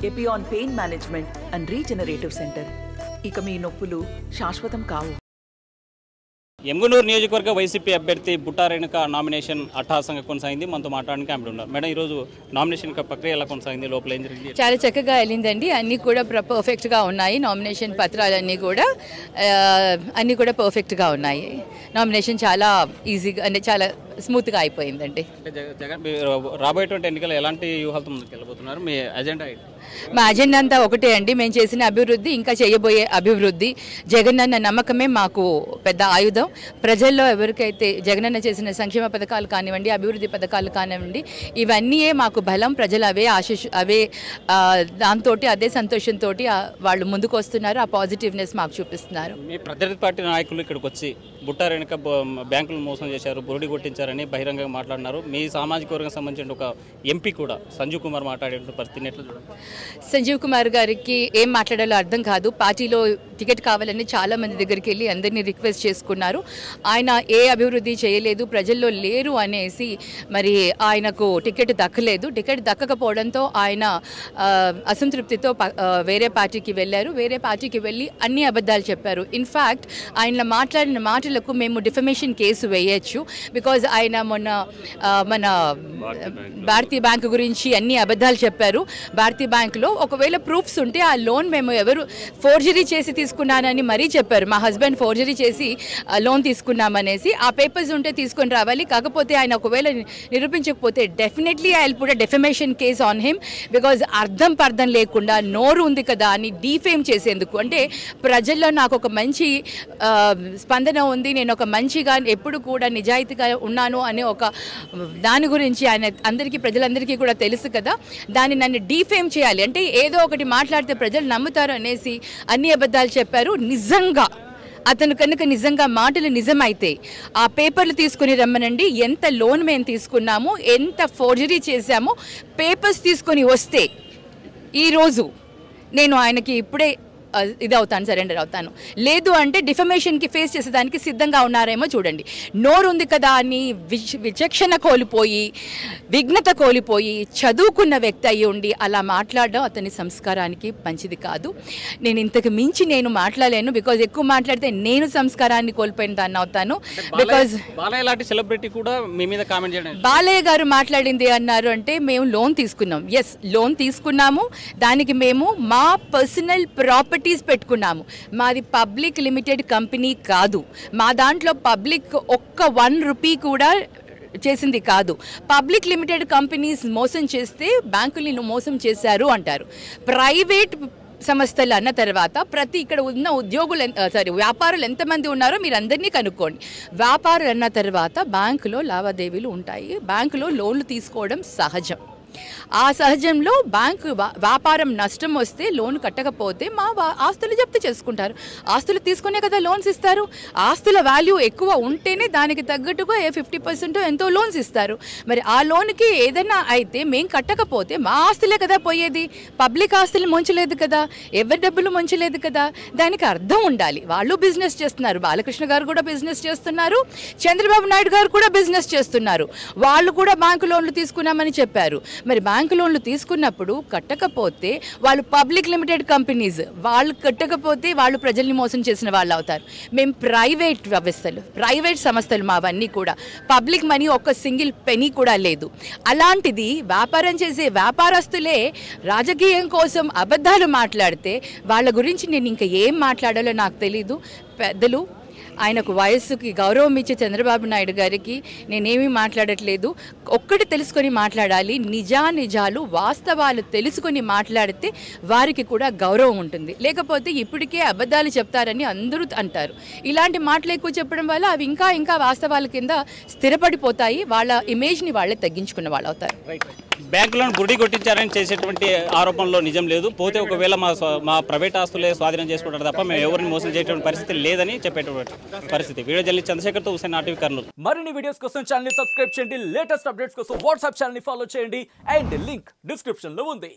Epione pain management and regenerative centre. ఇక మీ నొప్పులు శాశ్వతం కావు. ఎమ్గనూరు నియోజకవర్గ వైసీపీ అభ్యర్థి బుట్టా రేణుక నామినేషన్ అట్టహాసంగా కొనసాగింది. మనతో మాట్లాడడానికి ఆమె ఉన్నారు. మేడం, ఈరోజు నామినేషన్ ప్రక్రియ ఎలా కొనసాగింది? లోపల ఏం జరిగింది? చాలా చక్కగా వెళ్ళిందండి. అన్నీ కూడా పర్ఫెక్ట్గా ఉన్నాయి. నామినేషన్ పత్రాలన్నీ కూడా పర్ఫెక్ట్గా ఉన్నాయి. నామినేషన్ చాలా ఈజీగా అంటే చాలా స్మూత్గా అయిపోయిందండి. జగన్ రాబోయేటువంటి ఎన్నికలు ఎలాంటి వ్యూహాలతో ముందుకు వెళ్ళబోతున్నారు? మీ అజెండా ఏంటి? మా అజెండా అంతా ఒకటే అండి. మేము చేసిన అభివృద్ధి, ఇంకా చేయబోయే అభివృద్ధి, జగనన్న నమ్మకమే మాకు పెద్ద ఆయుధం. ప్రజల్లో ఎవరికైతే జగనన్న చేసిన సంక్షేమ పథకాలు కానివ్వండి, అభివృద్ధి పథకాలు కానివ్వండి, ఇవన్నీయే మాకు బలం. ప్రజలు అవే దాంతో అదే సంతోషంతో వాళ్ళు ముందుకు వస్తున్నారు. ఆ పాజిటివ్నెస్ మాకు చూపిస్తున్నారు. మీ ప్రత్యర్థి పార్టీ నాయకులు ఇక్కడికి వచ్చి బుట్టా రేణుక బ్యాంకులు మోసం చేశారు, బురుడి కొట్టించారని బహిరంగంగా మాట్లాడినారు. మీ సామాజిక వర్గం సంబంధించిన ఒక ఎంపీ కూడా సంజీవ్ కుమార్ మాట్లాడే పరిస్థితిని ఎట్లా చూడండి? సంజీవ్ కుమార్ గారికి ఏం మాట్లాడాలో అర్థం కాదు. పార్టీలో టికెట్ కావాలని చాలా మంది దగ్గరికి వెళ్ళి అందరినీ రిక్వెస్ట్ చేసుకున్నారు. ఆయన ఏ అభివృద్ధి చేయలేదు, ప్రజల్లో లేరు అనేసి మరి ఆయనకు టికెట్ దక్కలేదు. టికెట్ దక్కకపోవడంతో ఆయన అసంతృప్తితో వేరే పార్టీకి వెళ్ళారు. వేరే పార్టీకి వెళ్ళి అన్ని అబద్ధాలు చెప్పారు. ఇన్ఫ్యాక్ట్ ఆయన మాట్లాడిన మాటలకు మేము డిఫమేషన్ కేసు వేయచ్చు. బికాజ్ ఆయన మన భారతీయ బ్యాంకు గురించి అన్ని అబద్ధాలు చెప్పారు. భారతీయ బ్యాంకులో ఒకవేళ ప్రూఫ్స్ ఉంటే ఆ లోన్ మేము ఎవరు ఫోర్జరీ చేసి తీసుకున్నానని మరీ చెప్పారు. మా హస్బెండ్ ఫోర్జరీ చేసి లోన్ తీసుకున్నామనేసి ఆ పేపర్స్ ఉంటే తీసుకొని రావాలి. కాకపోతే ఆయన ఒకవేళ నిరూపించకపోతే definitely I will put a defamation case on him. Because అర్థం పర్థం లేకుండా నోరు ఉంది కదా అని డీఫేమ్ చేసేందుకు, అంటే ప్రజల్లో నాకు ఒక మంచి స్పందన ఉంది, నేను ఒక మంచిగా ఎప్పుడు కూడా నిజాయితీగా ఉన్నాను అనే ఒక దాని గురించి ఆయన ప్రజలందరికీ కూడా తెలుసు కదా. దాన్ని నన్ను డీఫేమ్ చేయాలి అంటే ఏదో ఒకటి మాట్లాడితే ప్రజలు నమ్ముతారు అనేసి అన్ని అబద్ధాలు చెప్పారు. నిజంగా అతను కనుక నిజంగా మాటలు నిజమైతే ఆ పేపర్లు తీసుకుని రమ్మనండి. ఎంత లోన్ మేము తీసుకున్నాము, ఎంత ఫోర్జరీ చేశామో పేపర్స్ తీసుకొని వస్తే ఈరోజు నేను ఆయనకి ఇప్పుడే సరెండర్ అవుతాను. లేదు అంటే డిఫమేషన్కి ఫేస్ చేసేదానికి సిద్ధంగా ఉన్నారేమో చూడండి. నోరు ఉంది కదా అని విచక్షణ కోల్పోయి, విఘ్నత కోల్పోయి, చదువుకున్న వ్యక్తి అయ్యి ఉండి అలా మాట్లాడడం అతని సంస్కారానికి మంచిది కాదు. నేను ఇంతకు మించి నేను మాట్లాడలేను. బికాజ్ ఎక్కువ మాట్లాడితే నేను సంస్కారాన్ని కోల్పోయిన దాన్ని అవుతాను. బికాజ్ సెలబ్రిటీ కూడా మీ మీద కామెంట్ చేయడం, బాలయ్య గారు మాట్లాడింది అన్నారు అంటే మేము లోన్ తీసుకున్నాం. ఎస్, లోన్ తీసుకున్నాము. దానికి మేము మా పర్సనల్ ప్రాపర్టీస్ పెట్టుకున్నాము. మాది పబ్లిక్ లిమిటెడ్ కంపెనీ కాదు. మా దాంట్లో పబ్లిక్ ఒక్క 1 రూపీ కూడా చేసింది కాదు. పబ్లిక్ లిమిటెడ్ కంపెనీస్ మోసం చేస్తే బ్యాంకులను మోసం చేశారు అంటారు. ప్రైవేట్ సంస్థలు అన్న తర్వాత ఇక్కడ ఉన్న వ్యాపారులు ఎంతమంది ఉన్నారో మీరు అందరినీ కనుక్కోండి. వ్యాపారులు అన్న తర్వాత బ్యాంకులో లావాదేవీలు ఉంటాయి. బ్యాంకులో లోన్లు తీసుకోవడం సహజం. ఆ సహజంలో బ్యాంకు వ్యాపారం నష్టం వస్తే లోన్ కట్టకపోతే మా ఆస్తులు జప్తు చేసుకుంటారు. ఆస్తులు తీసుకునే కదా లోన్స్ ఇస్తారు. ఆస్తుల వాల్యూ ఎక్కువ ఉంటేనే దానికి తగ్గట్టుగా 50% ఎంతో లోన్స్ ఇస్తారు. మరి ఆ లోన్కి ఏదైనా అయితే మేము కట్టకపోతే మా ఆస్తులే కదా పోయేది. పబ్లిక్ ఆస్తులు ముంచలేదు కదా, ఎవరి డబ్బులు ముంచలేదు కదా. దానికి అర్థం ఉండాలి. వాళ్ళు బిజినెస్ చేస్తున్నారు. బాలకృష్ణ గారు కూడా బిజినెస్ చేస్తున్నారు, చంద్రబాబు నాయుడు గారు కూడా బిజినెస్ చేస్తున్నారు. వాళ్ళు కూడా బ్యాంకు లోన్లు తీసుకున్నామని చెప్పారు. మరి బ్యాంకు లోన్లు తీసుకున్నప్పుడు కట్టకపోతే వాళ్ళు పబ్లిక్ లిమిటెడ్ కంపెనీస్, వాళ్ళు కట్టకపోతే వాళ్ళు ప్రజల్ని మోసం చేసిన వాళ్ళు అవుతారు. మేము ప్రైవేట్ వ్యవస్థలు, ప్రైవేట్ సంస్థలు మావన్నీ కూడా. పబ్లిక్ మనీ ఒక్క సింగిల్ పెనీ కూడా లేదు. అలాంటిది వ్యాపారం చేసే వ్యాపారస్తులే రాజకీయం కోసం అబద్ధాలు మాట్లాడితే వాళ్ళ గురించి నేను ఇంకా ఏం మాట్లాడాలో నాకు తెలీదు. పెద్దలు ఆయనకు వయస్సుకి గౌరవం ఇచ్చే చంద్రబాబు నాయుడు గారికి నేనేమీ మాట్లాడట్లేదు. ఒక్కటి తెలుసుకొని మాట్లాడాలి. నిజాలు వాస్తవాలు తెలుసుకొని మాట్లాడితే వారికి కూడా గౌరవం ఉంటుంది. లేకపోతే ఇప్పటికే అబద్ధాలు చెప్తారని అందరూ అంటారు. ఇలాంటి మాటలు ఎక్కువ చెప్పడం వల్ల అవి ఇంకా వాస్తవాల కింద స్థిరపడిపోతాయి. వాళ్ళ ఇమేజ్ని వాళ్ళే తగ్గించుకున్న వాళ్ళు అవుతారు. బ్యాంకులను బురుడి కొట్టించారని చేసేటువంటి ఆరోపణలో నిజం లేదు. పోతే ఒకవేళ మా ప్రైవేట్ ఆస్తులే స్వాధీనం చేసుకుంటారు తప్ప మేము ఎవరిని మోసం చేసేటువంటి పరిస్థితి లేదని చెప్పేటువంటి పరిస్థితి. వీడియో జల్లి చంద్రశేఖర్తో హుసేన్, ఆర్టీవీ కర్నూలు. మరిన్ని వీడియోస్ కోసం ఛానల్ ని సబ్స్క్రైబ్ చేయండి. లేటెస్ట్ అప్డేట్స్ కోసం వాట్సాప్ ఛానల్ ని ఫాలో చేయండి. అండ్ లింక్ డిస్క్రిప్షన్ లో ఉంది.